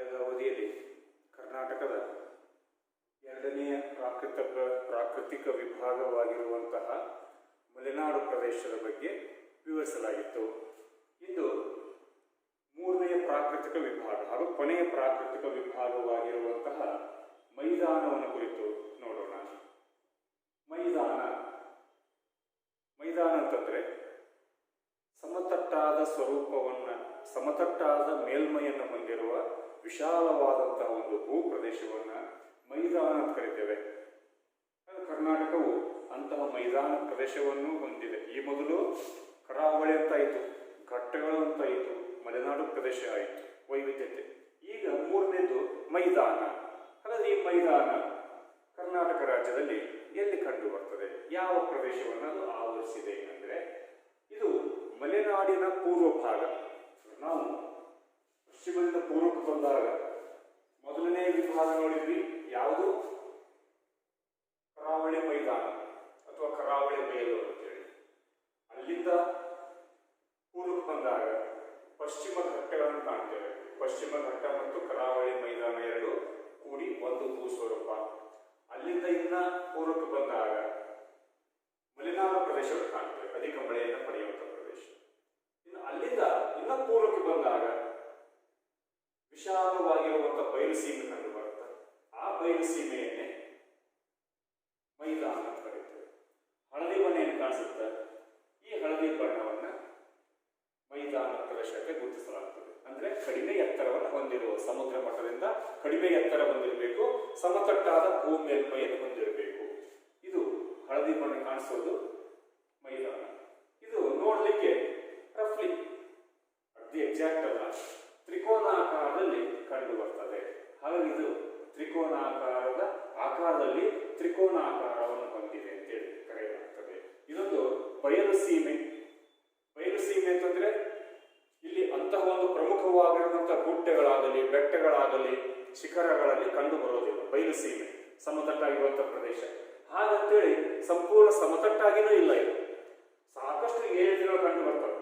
ಕಳೆದ ಅವಧಿಯಲ್ಲಿ ಕರ್ನಾಟಕದ ಎರಡನೆಯ ಪ್ರಾಕೃತಿಕ ವಿಭಾಗವಾಗಿರುವಂತಹ ಮಲೆನಾಡು ಪ್ರದೇಶದ ಬಗ್ಗೆ ವಿವರಿಸಲಾಗಿತ್ತು. ಇಂದು ಮೂರನೆಯ ಪ್ರಾಕೃತಿಕ ವಿಭಾಗ ಹಾಗೂ ಕೊನೆಯ ಪ್ರಾಕೃತಿಕ ವಿಭಾಗವಾಗಿರುವಂತಹ ಮೈದಾನವನ್ನು ಕುರಿತು ನೋಡೋಣ. ಮೈದಾನ ಅಂತಂದ್ರೆ ಸಮತಟ್ಟಾದ ಮೇಲ್ಮೈಯನ್ನು ಹೊಂದಿರುವ ವಿಶಾಲವಾದಂತಹ ಒಂದು ಭೂ ಪ್ರದೇಶವನ್ನು ಮೈದಾನ ಅಂತ ಕರಿತೇವೆ. ಕರ್ನಾಟಕವು ಅಂತಹ ಮೈದಾನ ಪ್ರದೇಶವನ್ನು ಹೊಂದಿದೆ. ಈ ಮೊದಲು ಕರಾವಳಿ ಅಂತ ಆಯಿತು, ಘಟ್ಟಗಳು ಅಂತ ಆಯಿತು, ಮಲೆನಾಡು ಪ್ರದೇಶ ಆಯಿತು, ವೈವಿಧ್ಯತೆ. ಈಗ ಮೂರನೇದು ಮೈದಾನ. ಹಾಗಾದ್ರೆ ಈ ಮೈದಾನ ಕರ್ನಾಟಕ ರಾಜ್ಯದಲ್ಲಿ ಎಲ್ಲಿ ಕಂಡು ಬರ್ತದೆ, ಯಾವ ಪ್ರದೇಶವನ್ನು ಅದು ಆವರಿಸಿದೆ ಅಂದರೆ ಇದು ಮಲೆನಾಡಿನ ಪೂರ್ವ ಭಾಗ. ನಾವು ಪಶ್ಚಿಮದಿಂದ ಪೂರ್ವಕ್ಕೆ ಬಂದಾಗ ಮೊದಲನೇ ವಿಭಾಗ ನೋಡಿದ್ವಿ, ಯಾವುದು? ಕರಾವಳಿ ಮೈದಾನ ಅಥವಾ ಕರಾವಳಿ ಬಯಲು ಅಂತೇಳಿ. ಅಲ್ಲಿಂದ ಪೂರ್ವಕ್ಕೆ ಬಂದಾಗ ಪಶ್ಚಿಮ ಘಟ್ಟಗಳನ್ನು ಕಾಣ್ತೇವೆ. ಪಶ್ಚಿಮ ಘಟ್ಟ ಮತ್ತು ಕರಾವಳಿ ಮೈದಾನ ಎರಡು ಕೂಡಿ ಒಂದು ಭೂಸ್ವರೂಪ. ಅಲ್ಲಿಂದ ಇನ್ನ ಪೂರ್ವಕ್ಕೆ ಬಂದಾಗ ಮಲೆನಾಡು ಪ್ರದೇಶಗಳು ಕಾಣ್ತೇವೆ, ಅಧಿಕ ಮಳೆಯನ್ನು ಪಡೆಯುವಂತಹ ಪ್ರದೇಶ. ಇನ್ನು ಅಲ್ಲಿಂದ ಇನ್ನ ಪೂರ್ವಕ್ಕೆ ಬಂದಾಗ ವಿಶಾಲವಾಗಿರುವಂತಹ ಬಯಲು ಸೀಮೆ ಕಂಡು ಬರುತ್ತೆ. ಆ ಬಯಲು ಸೀಮೆಯನ್ನೇ ಮೈದಾನ ಅಂತ ಕರೀತೇವೆ. ಹಳದಿ ಬಣ್ಣ ಏನು ಕಾಣಿಸುತ್ತೆ, ಈ ಹಳದಿ ಬಣ್ಣವನ್ನ ಮೈದಾನ ಪ್ರದೇಶಕ್ಕೆ ಗುರುತಿಸಲಾಗುತ್ತದೆ. ಅಂದ್ರೆ ಕಡಿಮೆ ಎತ್ತರವನ್ನು ಹೊಂದಿರುವ, ಸಮುದ್ರ ಮಟ್ಟದಿಂದ ಕಡಿಮೆ ಎತ್ತರ ಹೊಂದಿರಬೇಕು, ಸಮತಟ್ಟಾದ ಭೂ ಮೇಲ್ಮೈಯನ್ನು ಹೊಂದಿರಬೇಕು. ಇದು ಹಳದಿ ಬಣ್ಣ ಕಾಣಿಸೋದು ಮೈದಾನ. ಇದು ನೋಡಲಿಕ್ಕೆ ರಫ್ಲಿ ಅತಿ ಎಕ್ಸಾಕ್ಟ್ ಅಲ್ಲ, ತ್ರಿಕೋನಾಕಾರದಲ್ಲಿ ಕಂಡು ಬರ್ತದೆ. ಹಾಗಾಗಿ ಇದು ತ್ರಿಕೋನಾಕಾರದ ಆಕಾರದಲ್ಲಿ ತ್ರಿಕೋನಾಕಾರವನ್ನು ಹೊಂದಿದೆ ಅಂತೇಳಿ ಕರೆಯಲಾಗ್ತದೆ. ಇದೊಂದು ಬಯಲು ಸೀಮೆ. ಬಯಲು ಸೀಮೆ ಅಂತಂದ್ರೆ ಇಲ್ಲಿ ಅಂತಹ ಒಂದು ಪ್ರಮುಖವಾಗಿರುವಂತಹ ಗುಡ್ಡಗಳಾಗಲಿ ಬೆಟ್ಟಗಳಾಗಲಿ ಶಿಖರಗಳಲ್ಲಿ ಕಂಡು ಬರೋದಿಲ್ಲ. ಬಯಲು ಸೀಮೆ ಸಮತಟ್ಟಾಗಿರುವಂತಹ ಪ್ರದೇಶ. ಹಾಗಂತೇಳಿ ಸಂಪೂರ್ಣ ಸಮತಟ್ಟಾಗಿನೂ ಇಲ್ಲ. ಇದು ಸಾಕಷ್ಟು ಏರಿಯಾಗಳು ಕಂಡು ಬರ್ತವೆ.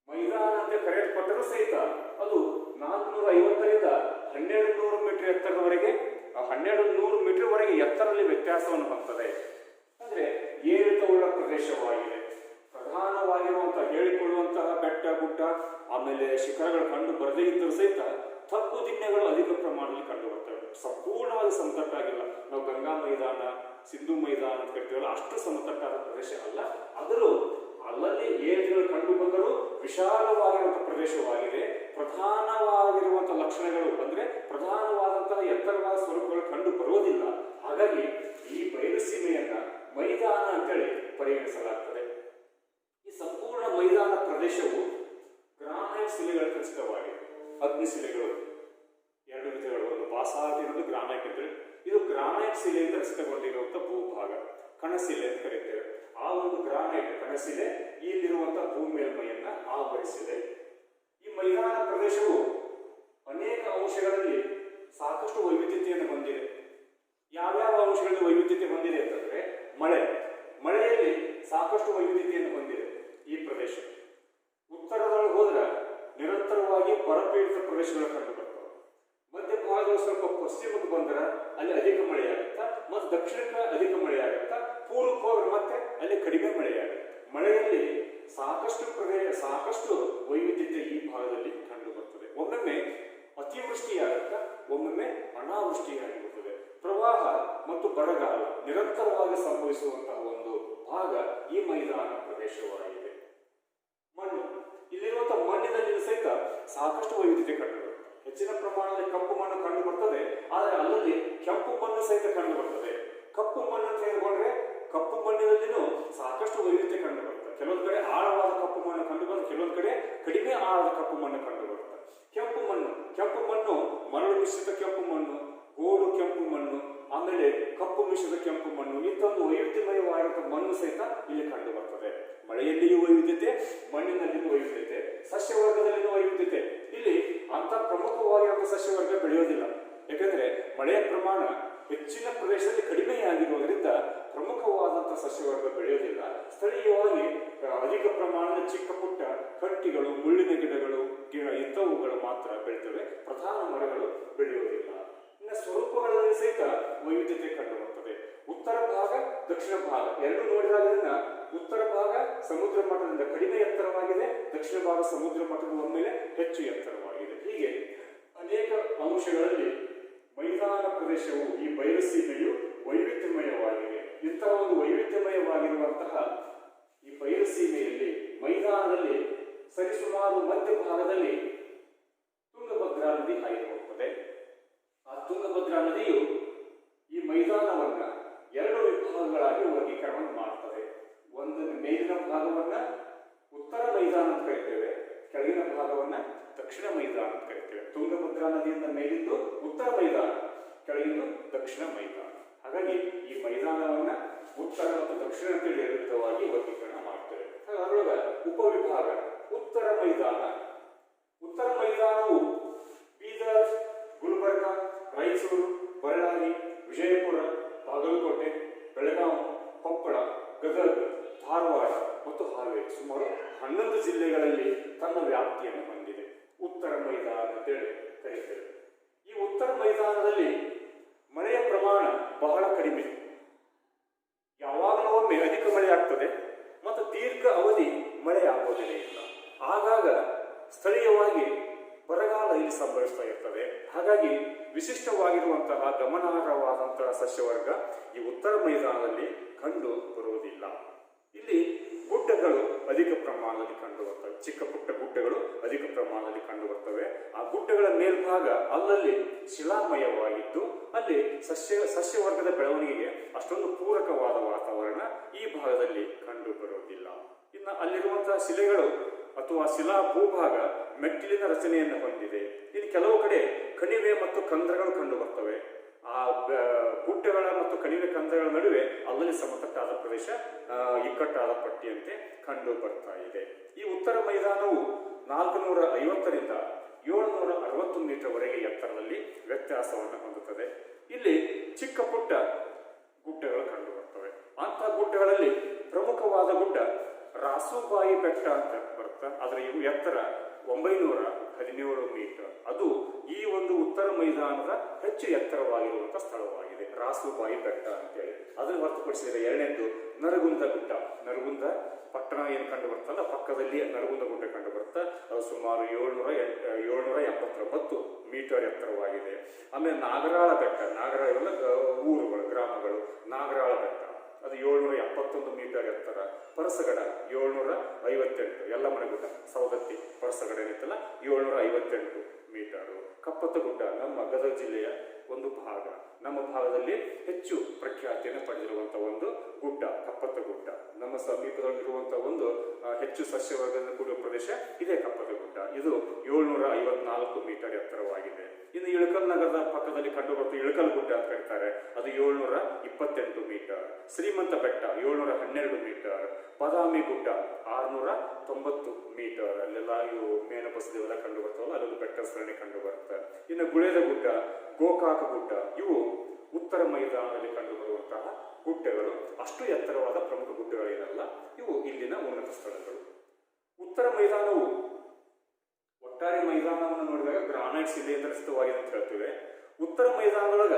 ಮೈದಾನ ಅಂತ ಕರೆಯಲ್ಪಟ್ಟರೂ ಸಹಿತ ಅದು 450ರಿಂದ 1200 ಮೀಟರ್ ಎತ್ತರದವರೆಗೆ, 1200 ಮೀಟರ್ ವರೆಗೆ ಎತ್ತರದಲ್ಲಿ ವ್ಯತ್ಯಾಸವನ್ನು ಹೊಂದದೆ. ಅಂದ್ರೆ ಏರಿತವುಳ್ಳ ಪ್ರದೇಶವಾಗಿದೆ. ಪ್ರಧಾನವಾಗಿರುವಂತಹ ಹೇಳಿಕೊಳ್ಳುವಂತಹ ಬೆಟ್ಟ ಗುಡ್ಡ ಆಮೇಲೆ ಶಿಖರಗಳು ಕಂಡು ಬರದೇ ಇದ್ದರೂ ಸಹಿತ ತಗ್ಗು ದಿಣ್ಣೆಗಳು ಅಧಿಕ ಪ್ರಮಾಣದಲ್ಲಿ ಕಂಡು ಬರ್ತವೆ. ಸಂಪೂರ್ಣವಾಗಿ ಸಮತಟ್ಟಾಗಿಲ್ಲ. ನಾವು ಗಂಗಾ ಮೈದಾನ, ಸಿಂಧು ಮೈದಾನ ಅಂತ ಕರಿತೀವಲ್ಲ, ಅಷ್ಟು ಸಮತಟ್ಟಾದ ಪ್ರದೇಶ ಅಲ್ಲ. ಆದರೂ ಅಲ್ಲಲ್ಲಿ ಏರಿಗಳು ಕಂಡು ಬಂದರೂ ವಿಶಾಲವಾಗಿರುವಂತಹ ಪ್ರದೇಶವಾಗಿದೆ. ಪ್ರಧಾನವಾಗಿರುವಂತಹ ಲಕ್ಷಣಗಳು ಅಂದ್ರೆ ಪ್ರಧಾನವಾದಂತಹ ಎತ್ತರವಾದ ಸ್ವರೂಪಗಳು ಕಂಡು ಬರುವುದಿಲ್ಲ. ಹಾಗಾಗಿ ಈ ಬಯಲು ಸೀಮೆಯನ್ನ ಮೈದಾನ ಅಂತೇಳಿ ಪರಿಗಣಿಸಲಾಗ್ತದೆ. ಈ ಸಂಪೂರ್ಣ ಮೈದಾನ ಪ್ರದೇಶವು ಗ್ರಾನೈಟ್ ಶಿಲೆಗಳು ಖಚಿತವಾಗಿದೆ. ಅಗ್ನಿಶಿಲೆಗಳು ಎರಡು ವಿಧಗಳು, ಒಂದು ಬಾಸಾಲ್ಟ್, ಇನ್ನೊಂದು ಗ್ರಾನೈಟ್ ಅಂತೇಳಿ. ಇದು ಗ್ರಾನೈಟ್ ಶಿಲೆಯಿಂದ ರಚಿತಗೊಂಡಿರುವಂತಹ ಭೂಭಾಗ, ಕಣಶಿಲೆ ಅಂತ ಕರೀತೇವೆ. ಆ ಒಂದು ಗ್ರಾನೈಟ್ ಕಣಶಿಲೆ ಇಲ್ಲಿರುವಂತಹ ಭೂ ಮೇಲ್ಮೈಯನ್ನ ಆವರಿಸಿದೆ. ಈ ಮೈದಾನ ಪ್ರದೇಶವು ಅನೇಕ ಅಂಶಗಳಲ್ಲಿ ಸಾಕಷ್ಟು ವೈವಿಧ್ಯತೆಯನ್ನು ಹೊಂದಿದೆ. ಯಾವ್ಯಾವ ಅಂಶಗಳಲ್ಲಿ ವೈವಿಧ್ಯತೆ ಹೊಂದಿದೆ ಅಂತಂದ್ರೆ ಮಳೆಯಲ್ಲಿ ಸಾಕಷ್ಟು ವೈವಿಧ್ಯತೆಯನ್ನು ಹೊಂದಿದೆ ಈ ಪ್ರದೇಶ. ಉತ್ತರದೊಳಗೆ ಹೋದ್ರೆ ನಿರಂತರವಾಗಿ ಬರಪೀಡಿತ ಪ್ರದೇಶಗಳು ಕಂಡು ಬರ್ತವೆ. ಮಧ್ಯ ಭಾಗದಲ್ಲಿ ಸ್ವಲ್ಪ ಪಶ್ಚಿಮಕ್ಕೆ ಬಂದ್ರೆ ಅಲ್ಲಿ ಅಧಿಕ ಮಳೆಯಾಗುತ್ತಾ, ಮತ್ತು ದಕ್ಷಿಣಕ್ಕೆ ಅಧಿಕ ಮಳೆಯಾಗುತ್ತಾ, ಪೂರ್ವಕ್ಕೆ ಹೋದ್ರೆ ಮತ್ತೆ ಅಲ್ಲಿ ಕಡಿಮೆ ಮಳೆಯಾಗುತ್ತೆ. ಮಳೆಯಲ್ಲಿ ಸಾಕಷ್ಟು ವೈವಿಧ್ಯತೆ ಈ ಭಾಗದಲ್ಲಿ ಕಂಡು ಬರ್ತದೆ. ಒಮ್ಮೊಮ್ಮೆ ಅತಿವೃಷ್ಟಿಯಾಗುತ್ತಾ, ಒಮ್ಮೊಮ್ಮೆ ಅನಾವೃಷ್ಟಿಯಾಗಿರುತ್ತದೆ. ಪ್ರವಾಹ ಮತ್ತು ಬರಗಾಲ ನಿರಂತರವಾಗಿ ಸಂಭವಿಸುವಂತಹ ಒಂದು ಭಾಗ ಈ ಮೈದಾನ ಪ್ರದೇಶವಾಗಿದೆ. ಮಣ್ಣು, ಇಲ್ಲಿರುವಂತಹ ಮಣ್ಣಿನಲ್ಲಿ ಸಹಿತ ಸಾಕಷ್ಟು ವೈವಿಧ್ಯತೆ ಕಂಡು ಬರ್ತದೆ. ಹೆಚ್ಚಿನ ಪ್ರಮಾಣದಲ್ಲಿ ಕಪ್ಪು ಮಣ್ಣು ಕಂಡು ಬರ್ತದೆ, ಆದರೆ ಅಲ್ಲಲ್ಲಿ ಕೆಂಪು ಮಣ್ಣು ಸಹಿತ ಕಂಡು ಬರ್ತದೆ. ಕಪ್ಪು ಮಣ್ಣು ಅಂತ ಹೇಳಿಕೊಂಡ್ರೆ ಕಪ್ಪು ಮಣ್ಣಿನಲ್ಲಿನೂ ಸಾಕಷ್ಟು ವೈವಿಧ್ಯತೆ ಕಂಡು ಬರ್ತದೆ. ಕೆಲವೊಂದು ಕಡೆ ಆಳವಾದ ಕಪ್ಪು ಮಣ್ಣು ಕಂಡು ಬರ್ತದೆ, ಕೆಲವೊಂದು ಕಡೆ ಕಡಿಮೆ ಆಳದ ಕಪ್ಪು ಮಣ್ಣು ಕಂಡು ಬರ್ತದೆ. ಕೆಂಪು ಮಣ್ಣು ಮರಳು ಮಿಶ್ರಿತ ಕೆಂಪು ಮಣ್ಣು, ಗೋಡು ಕೆಂಪು ಮಣ್ಣು, ಆಮೇಲೆ ಕಪ್ಪು ಮಿಶ್ರಿತ ಕೆಂಪು ಮಣ್ಣು, ಇಂಥೊಂದು ವೈವಿಧ್ಯಮಯವಾಗಿರುವ ಮಣ್ಣು ಸಹಿತ ಇಲ್ಲಿ ಕಂಡು ಬರ್ತದೆ. ಮಳೆಯಲ್ಲಿಯೂ ವೈವಿಧ್ಯತೆ, ಮಣ್ಣಿನಲ್ಲಿಯೂ ವೈವಿಧ್ಯತೆ, ಸಸ್ಯವರ್ಗದಲ್ಲಿಯೂ ವೈವಿಧ್ಯತೆ. ಇಲ್ಲಿ ಅಂತ ಪ್ರಮುಖವಾಗಿರುವ ಸಸ್ಯವರ್ಗ ಬೆಳೆಯೋದಿಲ್ಲ. ಯಾಕಂದ್ರೆ ಮಳೆಯ ಪ್ರಮಾಣ ಹೆಚ್ಚಿನ ಪ್ರದೇಶದಲ್ಲಿ ಕಡಿಮೆಯಾಗಿರುವುದರಿಂದ ಪ್ರಮುಖವಾದಂತಹ ಸಸ್ಯವರ್ಗ ಬೆಳೆಯೋದಿಲ್ಲ. ಸ್ಥಳೀಯವಾಗಿ ಅಧಿಕ ಪ್ರಮಾಣದ ಚಿಕ್ಕ ಪುಟ್ಟ ಕಟ್ಟಿಗಳು, ಮುಳ್ಳಿನ ಗಿಡಗಳು, ಇಂಥವುಗಳು ಮಾತ್ರ ಬೆಳೆತವೆ. ಪ್ರಧಾನ ಭಾಗಗಳು ಬೆಳೆಯುವುದಿಲ್ಲ. ಇನ್ನು ಸ್ವರೂಪಗಳಲ್ಲಿ ಸಹಿತ ವೈವಿಧ್ಯತೆ ಕಂಡುಬರುತ್ತದೆ. ಉತ್ತರ ಭಾಗ, ದಕ್ಷಿಣ ಭಾಗ ಎರಡು ನೋಡಿದಾಗ ಉತ್ತರ ಭಾಗ ಸಮುದ್ರ ಮಟ್ಟದಿಂದ ಕಡಿಮೆ ಎತ್ತರವಾಗಿದೆ, ದಕ್ಷಿಣ ಭಾಗ ಸಮುದ್ರ ಮಟ್ಟದ ಒಮ್ಮೆಲೆ ಹೆಚ್ಚು ಎತ್ತರವಾಗಿದೆ. ಹೀಗೆ ಅನೇಕ ಅಂಶಗಳಲ್ಲಿ ಮೈದಾನ ಪ್ರದೇಶವು, ಈ ಬಯಲುಸೀಮೆಯು ವೈವಿಧ್ಯಮಯವಾಗಿದೆ. ಇಂತಹ ಒಂದು ವೈವಿಧ್ಯಮಯವಾಗಿರುವಂತಹ ಈ ಬಯಲುಸೀಮೆಯಲ್ಲಿ ಮೈದಾನದಲ್ಲಿ ಸರಿಸುಮಾರು ಮಧ್ಯಭಾಗದಲ್ಲಿ ತುಂಗಭದ್ರಾ ನದಿ ಹಾದು ಹೋಗುತ್ತದೆ. ಆ ತುಂಗಭದ್ರಾ ನದಿಯು ಈ ಮೈದಾನವನ್ನ ಎರಡು ವಿಭಾಗಗಳಾಗಿ ವರ್ಗೀಕರಣ ಮಾಡ್ತದೆ. ಒಂದು ಮೇಲಿನ ಭಾಗವನ್ನ ಉತ್ತರ ಮೈದಾನ ಅಂತ ಕರಿತೇವೆ, ಕೆಳಗಿನ ಭಾಗವನ್ನ ದಕ್ಷಿಣ ಮೈದಾನ ಅಂತ ಕರಿತೇವೆ. ತುಂಗಭದ್ರಾ ನದಿಯಿಂದ ಮೇಲಿದ್ದು ಉತ್ತರ ಮೈದಾನ, ಕೆಳಗಿದ್ದು ದಕ್ಷಿಣ ಮೈದಾನ. ಹಾಗಾಗಿ ಈ ಮೈದಾನವನ್ನ ಉತ್ತರ ಮತ್ತು ದಕ್ಷಿಣ ಅಂತೇಳಿ ವಿಧವಾಗಿ ವರ್ಗೀಕರಣ ಮಾಡ್ತೇವೆ. ಅದರೊಳಗ ಉಪವಿಭಾಗ ಉತ್ತರ ಮೈದಾನ. ಉತ್ತರ ಮೈದಾನವು ಬೀದರ್, ಗುಲ್ಬರ್ಗ, ರಾಯಚೂರು, ಬಳ್ಳಾರಿ, ವಿಜಯಪುರ, ಬಾಗಲಕೋಟೆ, ಬೆಳಗಾವಿ, ಕೊಪ್ಪಳ, ಗದಗ, ಧಾರವಾಡ ಮತ್ತು ಹಾವೇರಿ ಸುಮಾರು 11 ಜಿಲ್ಲೆಗಳಲ್ಲಿ ತನ್ನ ವ್ಯಾಪ್ತಿಯನ್ನು ಹೊಂದಿದೆ. ಉತ್ತರ ಮೈದಾನ ಅಂತೇಳಿ ಕರೀತೇವೆ. ಈ ಉತ್ತರ ಮೈದಾನದಲ್ಲಿ ಮಳೆಯ ಪ್ರಮಾಣ ಬಹಳ ಕಡಿಮೆ. ಯಾವಾಗಲೂ ಒಮ್ಮೆ ಅಧಿಕ ಮಳೆ ಆಗ್ತದೆ ಮತ್ತು ದೀರ್ಘ ಅವಧಿ ಮಳೆ ಆಗೋದಿಲ್ಲ ಇಲ್ಲ. ಆಗಾಗ ಸ್ಥಳೀಯವಾಗಿ ಬರಗಾಲ ಇಲ್ಲಿ ಸಂಭವಿಸ್ತಾ ಇರ್ತದೆ. ಹಾಗಾಗಿ ವಿಶಿಷ್ಟವಾಗಿರುವಂತಹ ಗಮನಾರ್ಹವಾದಂತಹ ಸಸ್ಯವರ್ಗ ಈ ಉತ್ತರ ಮೈದಾನದಲ್ಲಿ ಕಂಡು ಬರುವುದಿಲ್ಲ. ಇಲ್ಲಿ ಗುಡ್ಡಗಳು ಅಧಿಕ ಪ್ರಮಾಣದಲ್ಲಿ ಕಂಡು ಬರ್ತವೆ. ಚಿಕ್ಕ ಪುಟ್ಟ ಗುಡ್ಡಗಳು ಅಧಿಕ ಪ್ರಮಾಣದಲ್ಲಿ ಕಂಡು ಬರ್ತವೆ. ಆ ಗುಡ್ಡಗಳ ಮೇಲ್ಭಾಗ ಅಲ್ಲಲ್ಲಿ ಶಿಲಾಮಯವಾಗಿದ್ದು ಅಲ್ಲಿ ಸಸ್ಯವರ್ಗದ ಬೆಳವಣಿಗೆಗೆ ಅಷ್ಟೊಂದು ಪೂರಕವಾದ ವಾತಾವರಣ ಈ ಭಾಗದಲ್ಲಿ ಕಂಡು ಬರುವುದಿಲ್ಲ. ಇನ್ನು ಅಲ್ಲಿರುವಂತಹ ಶಿಲೆಗಳು ಅಥವಾ ಶಿಲಾ ಭೂಭಾಗ ಮೆಟ್ಟಿಲಿನ ರಚನೆಯನ್ನು ಹೊಂದಿದೆ. ಇಲ್ಲಿ ಕೆಲವು ಕಡೆ ಕಣಿವೆ ಮತ್ತು ಕಂದರಗಳು ಕಂಡು ಬರ್ತವೆ. ಆ ಗುಡ್ಡಗಳ ಮತ್ತು ಕಣಿವೆ ಕಂದರಗಳ ನಡುವೆ ಅಲ್ಲಲ್ಲಿ ಸಮತಟ್ಟಾದ ಪ್ರದೇಶ, ಇಕ್ಕಟ್ಟಾದ ಪಟ್ಟಿಯಂತೆ ಕಂಡು ಬರ್ತಾ ಇದೆ. ಈ ಉತ್ತರ ಮೈದಾನವು 450ರಿಂದ 760 ಮೀಟರ್ ವರೆಗೆ ಎತ್ತರದಲ್ಲಿ ವ್ಯತ್ಯಾಸವನ್ನು ಹೊಂದುತ್ತದೆ. ಇಲ್ಲಿ ಚಿಕ್ಕ ಪುಟ್ಟ ಗುಡ್ಡಗಳು ಕಂಡು ಬರ್ತವೆ. ಅಂತಹ ಗುಡ್ಡಗಳಲ್ಲಿ ಪ್ರಮುಖವಾದ ಗುಡ್ಡ ರಾಸುಬಾಯಿ ಬೆಟ್ಟ ಅಂತ ಬರುತ್ತೆ. ಅದರ ಎತ್ತರ 917 ಮೀಟರ್. ಅದು ಈ ಒಂದು ಉತ್ತರ ಮೈದಾನದ ಹೆಚ್ಚು ಎತ್ತರವಾಗಿರುವಂತಹ ಸ್ಥಳವಾಗಿದೆ, ರಾಸುಬಾಯಿ ಬೆಟ್ಟ ಅಂತೇಳಿ. ಅದನ್ನು ಹೊರತುಪಡಿಸಿದರೆ ಎರಡನೇದು ನರಗುಂದ ಗುಡ್ಡ. ನರಗುಂದ ಪಟ್ಟಣ ಏನು ಕಂಡು ಬರ್ತಲ್ಲ, ಪಕ್ಕದಲ್ಲಿ ನರಗುಂದ ಗುಡ್ಡ ಕಂಡು ಬರುತ್ತೆ. ಅದು ಸುಮಾರು 779 ಮೀಟರ್ ಎತ್ತರವಾಗಿದೆ. ಆಮೇಲೆ ನಾಗರಾಳ ಬೆಟ್ಟ, ನಾಗರಾಳ ಇವೆಲ್ಲ ಊರುಗಳು, ಗ್ರಾಮಗಳು. ನಾಗರಾಳ ಬೆಟ್ಟ ಅದು 771 ಮೀಟರ್ ಎತ್ತರ. ಪರಸಗಡ 758, ಯಲ್ಲಮ್ಮನ ಗುಡ್ಡ, ಸವದತ್ತಿ ಪರಸಗಡ ಏನಿತ್ತಲ್ಲ 758 ಮೀಟರು. ಕಪ್ಪತ್ತಗುಡ್ಡ ನಮ್ಮ ಗದಗ ಜಿಲ್ಲೆಯ ಒಂದು ಭಾಗ. ನಮ್ಮ ಭಾಗದಲ್ಲಿ ಹೆಚ್ಚು ಪ್ರಖ್ಯಾತಿಯನ್ನು ಪಡೆದಿರುವಂತಹ ಒಂದು ಗುಡ್ಡ ಕಪ್ಪತ್ತಗುಡ್ಡ. ನಮ್ಮ ಸಮೀಪದಲ್ಲಿರುವಂತಹ ಒಂದು ಹೆಚ್ಚು ಸಸ್ಯವರ್ಗದಿಂದ ಕೂಡಿರುವ ಪ್ರದೇಶ ಇದೇ ಕಪ್ಪತ್ತಗುಡ್ಡ. ಇದು 754 ಮೀಟರ್ ಎತ್ತರವಾಗಿದೆ. ಇನ್ನು ಇಳಕಲ್ ನಗರದ ಪಕ್ಕದಲ್ಲಿ ಕಂಡುಬರುವ ಇಳಕಲ್ ಗುಡ್ಡ ಅಂತ ಕರೀತಾರೆ, ಅದು 728 ಮೀಟರ್. ಶ್ರೀಮಂತ ಬೆಟ್ಟ 712 ಮೀಟರ್. ಬಾದಾಮಿ ಗುಡ್ಡ 690 ಮೀಟರ್. ಅಲ್ಲೆಲ್ಲ ಇವು ಮೇನಬಸದೆಲ್ಲ ಕಂಡು ಬರ್ತಾವಲ್ಲ, ಅಲ್ಲೊಂದು ಬೆಟ್ಟ ಸರಣಿ ಕಂಡು ಬರುತ್ತೆ. ಇನ್ನು ಗುಳೇದ ಗುಡ್ಡ, ಗೋಕಾಕ ಗುಡ್ಡ ಇವು ಉತ್ತರ ಮೈದಾನದಲ್ಲಿ ಕಂಡು ಬರುವಂತಹ ಗುಡ್ಡಗಳು. ಅಷ್ಟು ಎತ್ತರವಾದ ಪ್ರಮುಖ ಗುಡ್ಡಗಳೇನಲ್ಲ, ಇವು ಇಲ್ಲಿನ ಉನ್ನತ ಸ್ಥಳಗಳು. ಉತ್ತರ ಮೈದಾನವು ಒಟ್ಟಾರೆ ಮೈದಾನವನ್ನು ನೋಡಿದಾಗ ಗ್ರಾನೈಟ್ ಶಿಲೆಯಿಂದ ರಚಿತವಾಗಿದೆ ಅಂತ ಹೇಳ್ತೇವೆ. ಉತ್ತರ ಮೈದಾನದೊಳಗ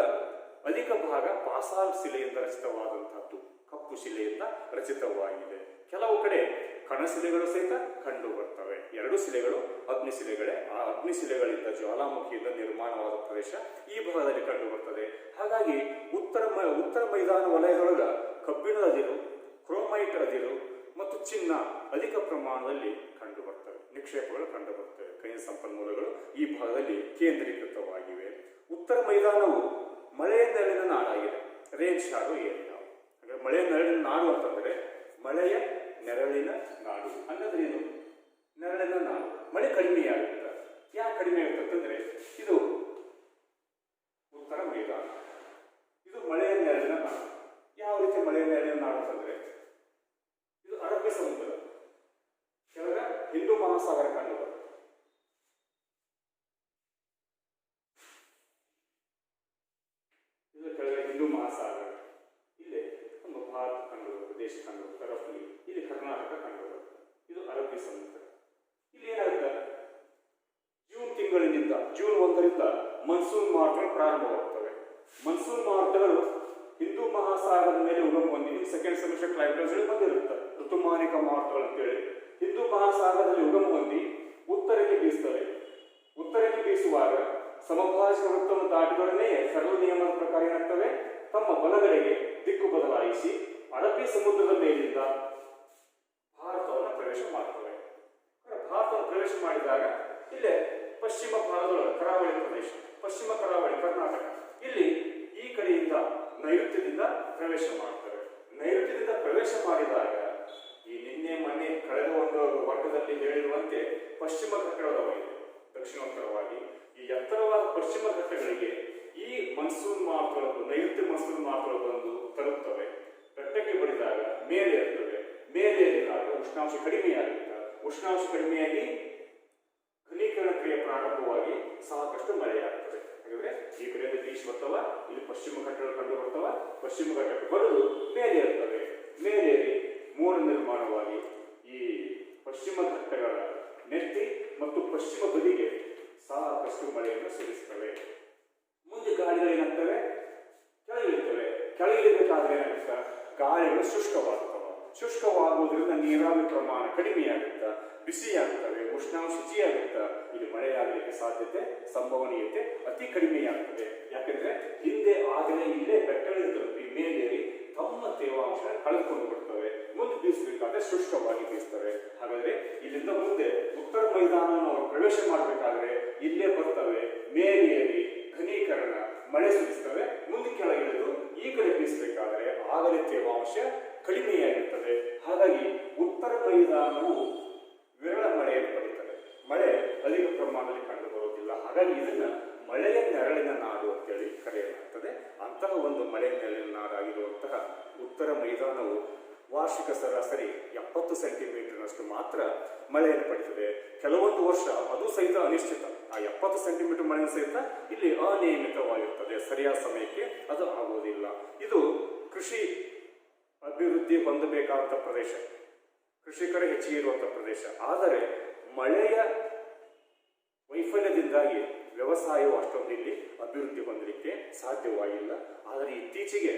ಅಧಿಕ ಭಾಗ ಪಾಸಾಲ್ ಶಿಲೆಯಿಂದ ರಚಿತವಾದಂತಹದ್ದು, ಕಪ್ಪು ಶಿಲೆಯಿಂದ ರಚಿತವಾಗಿದೆ. ಕೆಲವು ಕಡೆ ಕಣಶಿಲೆಗಳು ಸಹಿತ ಕಂಡು ಬರ್ತವೆ. ಎರಡು ಶಿಲೆಗಳು ಅಗ್ನಿಶಿಲೆಗಳೇ. ಆ ಅಗ್ನಿಶಿಲೆಗಳಿಂದ ಜ್ವಾಲಾಮುಖಿಯಿಂದ ನಿರ್ಮಾಣವಾದ ಪ್ರದೇಶ ಈ ಭಾಗದಲ್ಲಿ ಕಂಡು ಬರ್ತದೆ. ಹಾಗಾಗಿ ಉತ್ತರ ಮೈದಾನ ವಲಯದೊಳಗ ಕಬ್ಬಿಣದ ಅದಿರು, ಕ್ರೋಮೈಟ್ ಅದಿರು ಮತ್ತು ಚಿನ್ನ ಅಧಿಕ ಪ್ರಮಾಣದಲ್ಲಿ ಕಂಡು ಬರ್ತವೆ. ನಿಕ್ಷೇಪಗಳು ಕಂಡು ಬರ್ತವೆ. ಖನಿಜ ಸಂಪನ್ಮೂಲಗಳು ಈ ಭಾಗದಲ್ಲಿ ಕೇಂದ್ರೀಕೃತವಾಗಿವೆ. ಉತ್ತರ ಮೈದಾನವು ಮಳೆಯ ನೆರಳಿನ ನಾಡಾಗಿದೆ, ರೇನ್ ಶಾಡೋ ಏರಿಯಾ. ಅಂದ್ರೆ ಮಳೆಯ ನೆರಳಿನ ನಾಡು ಅಂತಂದ್ರೆ ಮಳೆಯ ನೆರಳಿನ ನಾಡು ಅನ್ನೋದ್ರೆ ಏನು? ನೆರಳಿನ ನಾಡು. ಮಳೆ ಕಡಿಮೆಯಾಗುತ್ತೆ. ಯಾಕೆ ಕಡಿಮೆ ಆಗುತ್ತೆ ಅಂದ್ರೆ ಇದು ಉತ್ತರ ಮೈದಾನ, ಇದು ಮಳೆಯ ನೆರಳಿನ ನಾಡು. ಯಾವ ರೀತಿ ಮಳೆಯ ನೆರಳಿನ ನಾಡು ಅಂತಂದ್ರೆ ಇದು ಅರಬ್ಬಿ ಸಮುದ್ರ, ಕೆಳಗ ಹಿಂದೂ ಮಹಾಸಾಗರ ಕಂಡು ಬರುತ್ತೆ. ಇದು ಕೆಳಗ ಹಿಂದೂ ಮಹಾಸಾಗರ, ಇಲ್ಲಿ ನಮ್ಮ ಭಾರತ ಕಂಡು ಬರುತ್ತೆ, ದೇಶ ಕಂಡು ಬರುತ್ತೆ. ರಫ್ಲಿ ಇಲ್ಲಿ ಕರ್ನಾಟಕ ಕಂಡು ಬರುತ್ತೆ. ಇದು ಅರಬ್ಬಿ ಸಮುದ್ರ. ಇಲ್ಲಿ ಏನಾಗುತ್ತೆ, ಜೂನ್ 1ರಿಂದ ಮನ್ಸೂನ್ ಮಾರುತಗಳು ಪ್ರಾರಂಭವಾಗುತ್ತವೆ. ಮನ್ಸೂನ್ ಮಾರುತಗಳು ಹಿಂದೂ ಮಹಾಸಾಗರದ ಮೇಲೆ ಉಗಮ ಹೊಂದಿ ಸೆಕೆಂಡ್ ಸೆಮಿಸ್ಟರ್ ಕ್ಲೈಮೇಟ್ ಬಂದಿರುತ್ತೆ. ಋತುಮಾನಿಕ ಮಾರುತಗಳು ಅಂತೇಳಿ ಹಿಂದೂ ಮಹಾಸಾಗರದಲ್ಲಿ ಉಗಮ ಹೊಂದಿ ಉತ್ತರಕ್ಕೆ ಬೀಸುತ್ತವೆ. ಉತ್ತರಕ್ಕೆ ಬೀಸುವಾಗ ಸಮಭಾಜಕ ವೃತ್ತವನ್ನು ದಾಟಿದೊಡನೆ ಸರಳ ನಿಯಮದ ಪ್ರಕಾರ ಏನಾಗ್ತವೆ, ತಮ್ಮ ಬಲಗಡೆಗೆ ದಿಕ್ಕು ಬದಲಾಯಿಸಿ ಅರಬ್ಬಿ ಸಮುದ್ರದ ಮೇಲಿಂದ ಭಾರತವನ್ನು ಪ್ರವೇಶ ಮಾಡ್ತವೆ. ಭಾರತವನ್ನು ಪ್ರವೇಶ ಮಾಡಿದಾಗ ಇಲ್ಲೇ ಪಶ್ಚಿಮ ಭಾರತದೊಳಗೆ ಕರಾವಳಿ ಪ್ರದೇಶ, ಪಶ್ಚಿಮ ಕರಾವಳಿ ಕರ್ನಾಟಕ, ಇಲ್ಲಿ ಈ ಕಡೆಯಿಂದ ನೈಋತ್ಯದಿಂದ ಪ್ರವೇಶ ಮಾಡ್ತವೆ. ನೈಋತ್ಯದಿಂದ ಪ್ರವೇಶ ಮಾಡಿದಾಗ ಈ ನಿನ್ನೆ ಮೊನ್ನೆ ಕಳೆದ ಒಂದು ವರ್ಗದಲ್ಲಿ ಹೇಳಿರುವಂತೆ ಪಶ್ಚಿಮ ಘಟ್ಟಗಳವರೆಗೆ ದಕ್ಷಿಣೋತ್ತರವಾಗಿ ಈ ಎತ್ತರವಾದ ಪಶ್ಚಿಮ ಘಟ್ಟಗಳಿಗೆ ಈ ಮನ್ಸೂನ್ ಮಾರುತಗಳು, ನೈಋತ್ಯ ಮನ್ಸೂನ್ ಮಾರುತಗಳು ಬಂದು ತಲುಪ್ತವೆ. ಘಟ್ಟಕ್ಕೆ ಬಡಿದಾಗ ಮೇಲೆ ಇರ್ತವೆ. ಮೇಲೆ ಏರಿದಾಗ ಉಷ್ಣಾಂಶ ಕಡಿಮೆಯಾಗುತ್ತೆ. ಉಷ್ಣಾಂಶ ಕಡಿಮೆಯಾಗಿ ಘನೀಕರಣ ಕ್ರಿಯೆ ಪ್ರಾರಂಭವಾಗಿ ಸಾಕಷ್ಟು ಮಳೆಯಾಗ್ತದೆ. ಹಾಗಾದ್ರೆ ಈ ಕಡೆಯಿಂದ ಬೀಚ್ ಬರ್ತವ, ಇಲ್ಲಿ ಪಶ್ಚಿಮ ಘಟ್ಟಗಳು ಕಂಡು ಬರ್ತವ. ಪಶ್ಚಿಮ ಘಟ್ಟಕ್ಕೆ ಬರಲು ಮೇಲೆ ಇರ್ತವೆ. ಮೇಲೇರಿ ಮೋಡ ನಿರ್ಮಾಣವಾಗಿ ಈ ಪಶ್ಚಿಮ ಘಟ್ಟಗಳ ನೆತ್ತಿ ಮತ್ತು ಪಶ್ಚಿಮ ಬದಿಗೆ ಸಾಕಷ್ಟು ಮಳೆಯನ್ನು ಸುರಿಸುತ್ತವೆ. ಮುಂದೆ ಗಾಳಿಗಳು ಏನಾಗ್ತವೆ, ಕೆಳಗಿಳಿತವೆ. ಕೆಳಗಿಳಿಬೇಕಾದ್ರೆ ಏನಾಗುತ್ತೆ, ಗಾಳಿಗಳು ಶುಷ್ಕವಾಗ್ತವೆ. ಶುಷ್ಕವಾಗುವುದರಿಂದ ನೀರಾವರಿ ಪ್ರಮಾಣ ಕಡಿಮೆಯಾಗುತ್ತಾ, ಬಿಸಿಯಾಗುತ್ತವೆ, ಉಷ್ಣಾಂಶ ಹೆಚ್ಚಿಯಾಗುತ್ತಾ, ಇಲ್ಲಿ ಮಳೆಯಾಗಲಿಕ್ಕೆ ಸಾಧ್ಯತೆ ಸಂಭವನೀಯತೆ ಅತಿ ಕಡಿಮೆಯಾಗುತ್ತದೆ. ಯಾಕಂದ್ರೆ ಹಿಂದೆ ಆಗಲೇ ಇಲ್ಲೇ ಬೆಟ್ಟಗಳಿಗೆ ತಲುಪಿ ಮೇಲೇರಿ ತಮ್ಮ ತೇವಾಂಶ ಕಳೆದುಕೊಂಡು ಬಿಡ್ತವೆ. ಮುಂದೆ ಬೀಸಬೇಕಾದ್ರೆ ಶುಷ್ಕವಾಗಿ ಬೀಸ್ತವೆ. ಹಾಗಾದ್ರೆ ಇಲ್ಲಿಂದ ಮುಂದೆ ಉತ್ತರ ಮೈದಾನವನ್ನು ಅವರು ಪ್ರವೇಶ ಮಾಡಬೇಕಾದ್ರೆ ಇಲ್ಲೇ ಬರ್ತವೆ. ಮೇಲೇರಿ ಘನೀಕರಣ ಮಳೆ ಸುರಿಸ್ತವೆ. ಮುಂದೆ ಕೆಳಗಿಳಿದು ಈ ಕಡೆ ಬೀಸಬೇಕಾದ್ರೆ ಆಗಲೇ ತೇವಾಂಶ ಕಡಿಮೆಯಾಗಿರುತ್ತದೆ. ಹಾಗಾಗಿ ಉತ್ತರ ಮೈದಾನವು ವಿರಳ ಮಳೆಯನ್ನು ಪಡೆಯುತ್ತದೆ. ಮಳೆ ಅಧಿಕ ಪ್ರಮಾಣದಲ್ಲಿ ಕಂಡು ಬರುವುದಿಲ್ಲ. ಹಾಗಾಗಿ ಇದನ್ನ ಮಳೆಯ ನೆರಳಿನ ನಾಡು ಅಂತೇಳಿ ಕರೆಯಲಾಗುತ್ತದೆ. ಅಂತಹ ಒಂದು ಮಳೆಯ ನೆರಳಿನ ನಾಡಾಗಿರುವಂತಹ ಉತ್ತರ ಮೈದಾನವು ವಾರ್ಷಿಕ ಸರಾಸರಿ 70 ಸೆಂಟಿಮೀಟರ್ನಷ್ಟು ಮಾತ್ರ ಮಳೆಯನ್ನು ಪಡೆಯುತ್ತದೆ. ಕೆಲವೊಂದು ವರ್ಷ ಅದು ಸಹಿತ ಅನಿಶ್ಚಿತ. ಆ 70 ಸೆಂಟಿಮೀಟರ್ ಮಳೆಯ ಸಹಿತ ಇಲ್ಲಿ ಅನಿಯಮಿತವಾಗಿರುತ್ತದೆ. ಸರಿಯಾದ ಸಮಯಕ್ಕೆ ಅದು ಆಗುವುದಿಲ್ಲ. ಇದು ಕೃಷಿ ಅಭಿವೃದ್ಧಿ ಹೊಂದಬೇಕಾದಂಥ ಪ್ರದೇಶ, ಕೃಷಿಕರು ಹೆಚ್ಚಿಗೆ ಇರುವಂತಹ ಪ್ರದೇಶ. ಆದರೆ ಮಳೆಯ ವೈಫಲ್ಯದಿಂದಾಗಿ ವ್ಯವಸಾಯವು ಅಷ್ಟೊಂದು ಇಲ್ಲಿ ಅಭಿವೃದ್ಧಿ ಹೊಂದಲಿಕ್ಕೆ ಸಾಧ್ಯವಾಗಿಲ್ಲ. ಆದರೆ ಇತ್ತೀಚೆಗೆ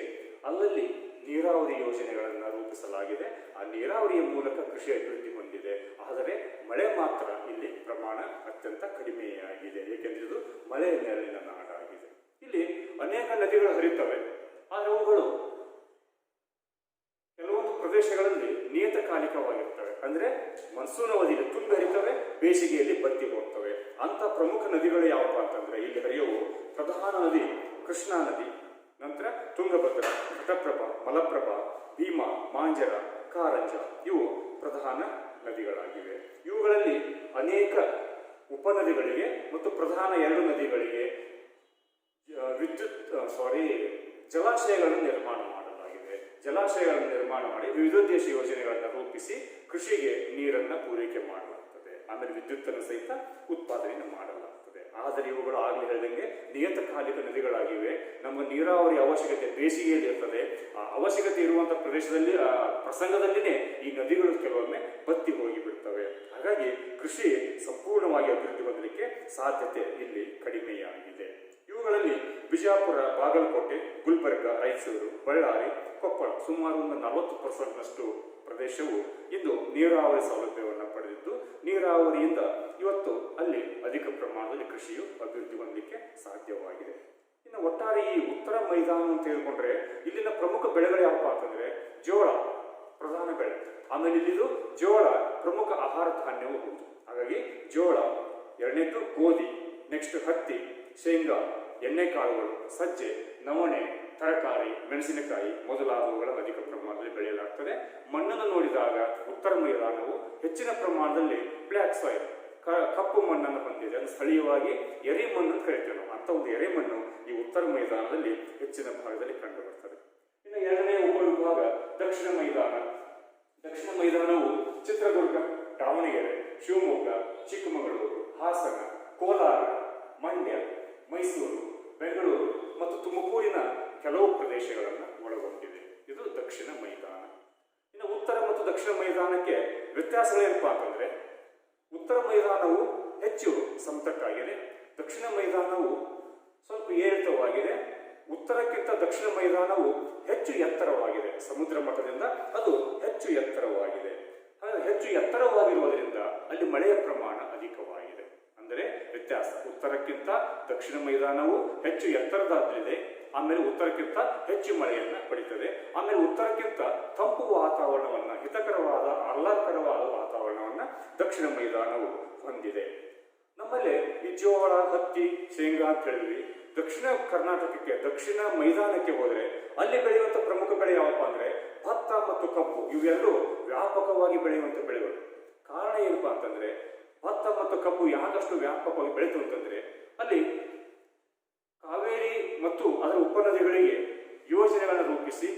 ಅಲ್ಲಲ್ಲಿ ನೀರಾವರಿ ಯೋಜನೆಗಳನ್ನು ರೂಪಿಸಲಾಗಿದೆ. ಆ ನೀರಾವರಿಯ ಮೂಲಕ ಕೃಷಿ ಅಭಿವೃದ್ಧಿ ಹೊಂದಿದೆ. ಆದರೆ ಮಳೆ ಮಾತ್ರ ಇಲ್ಲಿ ಪ್ರಮಾಣ ಅತ್ಯಂತ ಕಡಿಮೆಯಾಗಿದೆ. ಏಕೆಂದರೆ ಇದು ಮಳೆಯ ನೆರಳಿನ ನಾಡಾಗಿದೆ. ಇಲ್ಲಿ ಅನೇಕ ನದಿಗಳು ಹರಿಯುತ್ತವೆ. ಆದರೆ ಅವುಗಳು ಕೆಲವೊಂದು ಪ್ರದೇಶಗಳಲ್ಲಿ ನಿಯತಕಾಲಿಕವಾಗಿರ್ತವೆ. ಅಂದ್ರೆ ಮನ್ಸೂನ್ ಅವಧಿಯಲ್ಲಿ ತುಂಬಿ ಹರಿತವೆ, ಬೇಸಿಗೆಯಲ್ಲಿ ಬತ್ತಿ ಹೋಗ್ತವೆ. ಅಂತ ಪ್ರಮುಖ ನದಿಗಳು ಯಾವಪ್ಪ ಅಂತಂದ್ರೆ ಇಲ್ಲಿ ಹರಿಯುವ ಪ್ರಧಾನ ನದಿ ಕೃಷ್ಣಾ ನದಿ, ನಂತರ ತುಂಗಭದ್ರಾ, ಘಟಪ್ರಭಾ, ಮಲಪ್ರಭಾ, ಭೀಮಾ, ಮಾಂಜರ, ಕಾರಂಜ ಇವು ಪ್ರಧಾನ ನದಿಗಳಾಗಿವೆ. ಇವುಗಳಲ್ಲಿ ಅನೇಕ ಉಪನದಿಗಳಿಗೆ ಮತ್ತು ಪ್ರಧಾನ 2 ನದಿಗಳಿಗೆ ಜಲಾಶಯಗಳನ್ನು ನಿರ್ಮಾಣ ಮಾಡಲಾಗಿದೆ. ಜಲಾಶಯಗಳನ್ನು ನಿರ್ಮಾಣ ಮಾಡಿ ವಿವಿಧೋದ್ದೇಶ ಯೋಜನೆಗಳನ್ನು ರೂಪಿಸಿ ಕೃಷಿಗೆ ನೀರನ್ನು ಪೂರೈಕೆ ಮಾಡಲಾಗ್ತದೆ. ಆಮೇಲೆ ವಿದ್ಯುತ್ತನ್ನು ಸಹಿತ ಉತ್ಪಾದನೆಯನ್ನು ಮಾಡಲಾಗ್ತದೆ. ಆದರೆ ಇವುಗಳು ಆಗಲೇ ಹೇಳಿದಂಗೆ ನಿಯತಕಾಲಿಕ ನದಿಗಳಾಗಿವೆ. ನಮ್ಮ ನೀರಾವರಿ ಅವಶ್ಯಕತೆ ಬೇಸಿಗೆಯಲ್ಲಿ ಇರ್ತದೆ. ಆ ಅವಶ್ಯಕತೆ ಇರುವಂತಹ ಪ್ರದೇಶದಲ್ಲಿ ಪ್ರಸಂಗದಲ್ಲಿನೇ ಈ ನದಿಗಳು ಕೆಲವೊಮ್ಮೆ ಬತ್ತಿ ಹೋಗಿ ಬಿಡ್ತವೆ. ಹಾಗಾಗಿ ಕೃಷಿ ಸಂಪೂರ್ಣವಾಗಿ ಅಭಿವೃದ್ಧಿ ಹೊಂದಲಿಕ್ಕೆ ಸಾಧ್ಯತೆ ಇಲ್ಲಿ ಕಡಿಮೆಯಾಗಿದೆ. ಇವುಗಳಲ್ಲಿ ಬಿಜಾಪುರ, ಬಾಗಲಕೋಟೆ, ಗುಲ್ಬರ್ಗ, ರಾಯಚೂರು, ಬಳ್ಳಾರಿ, ಕೊಪ್ಪಳ ಸುಮಾರು ಒಂದು 40% ಪ್ರದೇಶವು ಇಂದು ನೀರಾವರಿ ಸೌಲಭ್ಯವನ್ನು ಪಡೆದಿದ್ದು, ನೀರಾವರಿಯಿಂದ ಇವತ್ತು ಅಲ್ಲಿ ಅಧಿಕ ಪ್ರಮಾಣದಲ್ಲಿ ಕೃಷಿಯು ಅಭಿವೃದ್ಧಿ ಹೊಂದಲಿಕ್ಕೆ ಸಾಧ್ಯವಾಗಿದೆ. ಇನ್ನು ಒಟ್ಟಾರೆ ಈ ಉತ್ತರ ಮೈದಾನ ಅಂತ ಹೇಳ್ಕೊಂಡ್ರೆ ಇಲ್ಲಿನ ಪ್ರಮುಖ ಬೆಳೆಗಳು ಯಾವಪ್ಪ ಅಂತಂದ್ರೆ ಜೋಳ ಪ್ರಧಾನ ಬೆಳೆ. ಆಮೇಲೆ ಇಲ್ಲಿದು ಜೋಳ ಪ್ರಮುಖ ಆಹಾರ ಧಾನ್ಯವೂ ಹೌದು. ಹಾಗಾಗಿ ಜೋಳ, ಎರಡನೇದು ಗೋಧಿ, ನೆಕ್ಸ್ಟ್ ಹತ್ತಿ, ಶೇಂಗಾ, ಎಣ್ಣೆಕಾಳುಗಳು, ಸಜ್ಜೆ, ನವಣೆ, ತರಕಾರಿ, ಮೆಣಸಿನಕಾಯಿ ಮೊದಲಾದವುಗಳನ್ನು ಅಧಿಕ ಪ್ರಮಾಣದಲ್ಲಿ ಬೆಳೆಯಲಾಗ್ತದೆ. ಮಣ್ಣನ್ನು ನೋಡಿದಾಗ ಉತ್ತರ ಮೈದಾನವು ಹೆಚ್ಚಿನ ಪ್ರಮಾಣದಲ್ಲಿ ಬ್ಲ್ಯಾಕ್ ಸಾಯಿಲ್, ಕಪ್ಪು ಮಣ್ಣನ್ನು ಹೊಂದಿದೆ. ಅದು ಸ್ಥಳೀಯವಾಗಿ ಎರೆ ಮಣ್ಣು ಅಂತ ಕರಿತೇವೆ ನಾವು. ಅಂತ ಒಂದು ಎರೆ ಮಣ್ಣು ಈ ಉತ್ತರ ಮೈದಾನದಲ್ಲಿ ಹೆಚ್ಚಿನ ಭಾಗದಲ್ಲಿ ಕಂಡು ಬರ್ತದೆ. ಇನ್ನು 2ನೇ ಉಪವಿಭಾಗ ದಕ್ಷಿಣ ಮೈದಾನ. ದಕ್ಷಿಣ ಮೈದಾನವು ಚಿತ್ರದುರ್ಗ, ದಾವಣಗೆರೆ, ಶಿವಮೊಗ್ಗ, ಚಿಕ್ಕಮಗಳೂರು, ಹಾಸನ, ಕೋಲಾರ, ಮಂಡ್ಯ, ಮೈಸೂರು, ಬೆಂಗಳೂರು ಮತ್ತು ತುಮಕೂರಿನ ಕೆಲವು ಪ್ರದೇಶಗಳನ್ನು ಒಳಗೊಂಡಿದೆ. ಇದು ದಕ್ಷಿಣ ಮೈದಾನ. ಇನ್ನು ಉತ್ತರ ಮತ್ತು ದಕ್ಷಿಣ ಮೈದಾನಕ್ಕೆ ವ್ಯತ್ಯಾಸಗಳೇನಪ್ಪಾ ಅಂತಂದ್ರೆ ಉತ್ತರ ಮೈದಾನವು ಹೆಚ್ಚು ಸಮತಟ್ಟಾಗಿದೆ. ದಕ್ಷಿಣ ಮೈದಾನವು ಸ್ವಲ್ಪ ಏರಿತವಾಗಿದೆ. ಉತ್ತರಕ್ಕಿಂತ ದಕ್ಷಿಣ ಮೈದಾನವು ಹೆಚ್ಚು ಎತ್ತರವಾಗಿದೆ. ಸಮುದ್ರ ಮಟ್ಟದಿಂದ ಅದು ಹೆಚ್ಚು ಎತ್ತರವಾಗಿದೆ. ಹಾಗೆ ಹೆಚ್ಚು ಎತ್ತರವಾಗಿರುವುದರಿಂದ ಅಲ್ಲಿ ಮಳೆಯ ಪ್ರಮಾಣ ಅಧಿಕವಾಗಿದೆ. ಅಂದರೆ ವ್ಯತ್ಯಾಸ, ಉತ್ತರಕ್ಕಿಂತ ದಕ್ಷಿಣ ಮೈದಾನವು ಹೆಚ್ಚು ಎತ್ತರದಲ್ಲಿದೆ. ಆಮೇಲೆ ಉತ್ತರಕ್ಕಿಂತ ಹೆಚ್ಚು ಮಳೆಯನ್ನ ಪಡಿತದೆ. ಆಮೇಲೆ ಉತ್ತರಕ್ಕಿಂತ ತಂಪು ವಾತಾವರಣವನ್ನ, ಹಿತಕರವಾದ ಆಹ್ಲಾದಕರವಾದ ವಾತಾವರಣವನ್ನ ದಕ್ಷಿಣ ಮೈದಾನವು ಹೊಂದಿದೆ. ನಮ್ಮಲ್ಲಿ ಈ ಜೋಳ, ಹತ್ತಿ, ಶೇಂಗಾ ಅಂತ ಹೇಳಿದ್ವಿ. ದಕ್ಷಿಣ ಕರ್ನಾಟಕಕ್ಕೆ, ದಕ್ಷಿಣ ಮೈದಾನಕ್ಕೆ ಹೋದರೆ ಅಲ್ಲಿ ಬೆಳೆಯುವಂಥ ಪ್ರಮುಖ ಬೆಳೆ ಯಾವಪ್ಪ ಅಂದ್ರೆ ಭತ್ತ ಮತ್ತು ಕಬ್ಬು. ಇವೆರಡೂ ವ್ಯಾಪಕವಾಗಿ ಬೆಳೆಯುವಂಥ ಬೆಳೆಗಳು. ಕಾರಣ ಏನಪ್ಪಾ ಅಂತಂದ್ರೆ, ಭತ್ತ ಮತ್ತು ಕಬ್ಬು ಯಾಕಷ್ಟು ವ್ಯಾಪಕವಾಗಿ ಬೆಳೀತು ಅಂತಂದ್ರೆ, ಅಲ್ಲಿ ಕಾವೇರಿ ಮತ್ತು ಅದರ ಉಪನದಿಗಳಿಗೆ ಯೋಜನೆಗಳನ್ನು ರೂಪಿಸಿ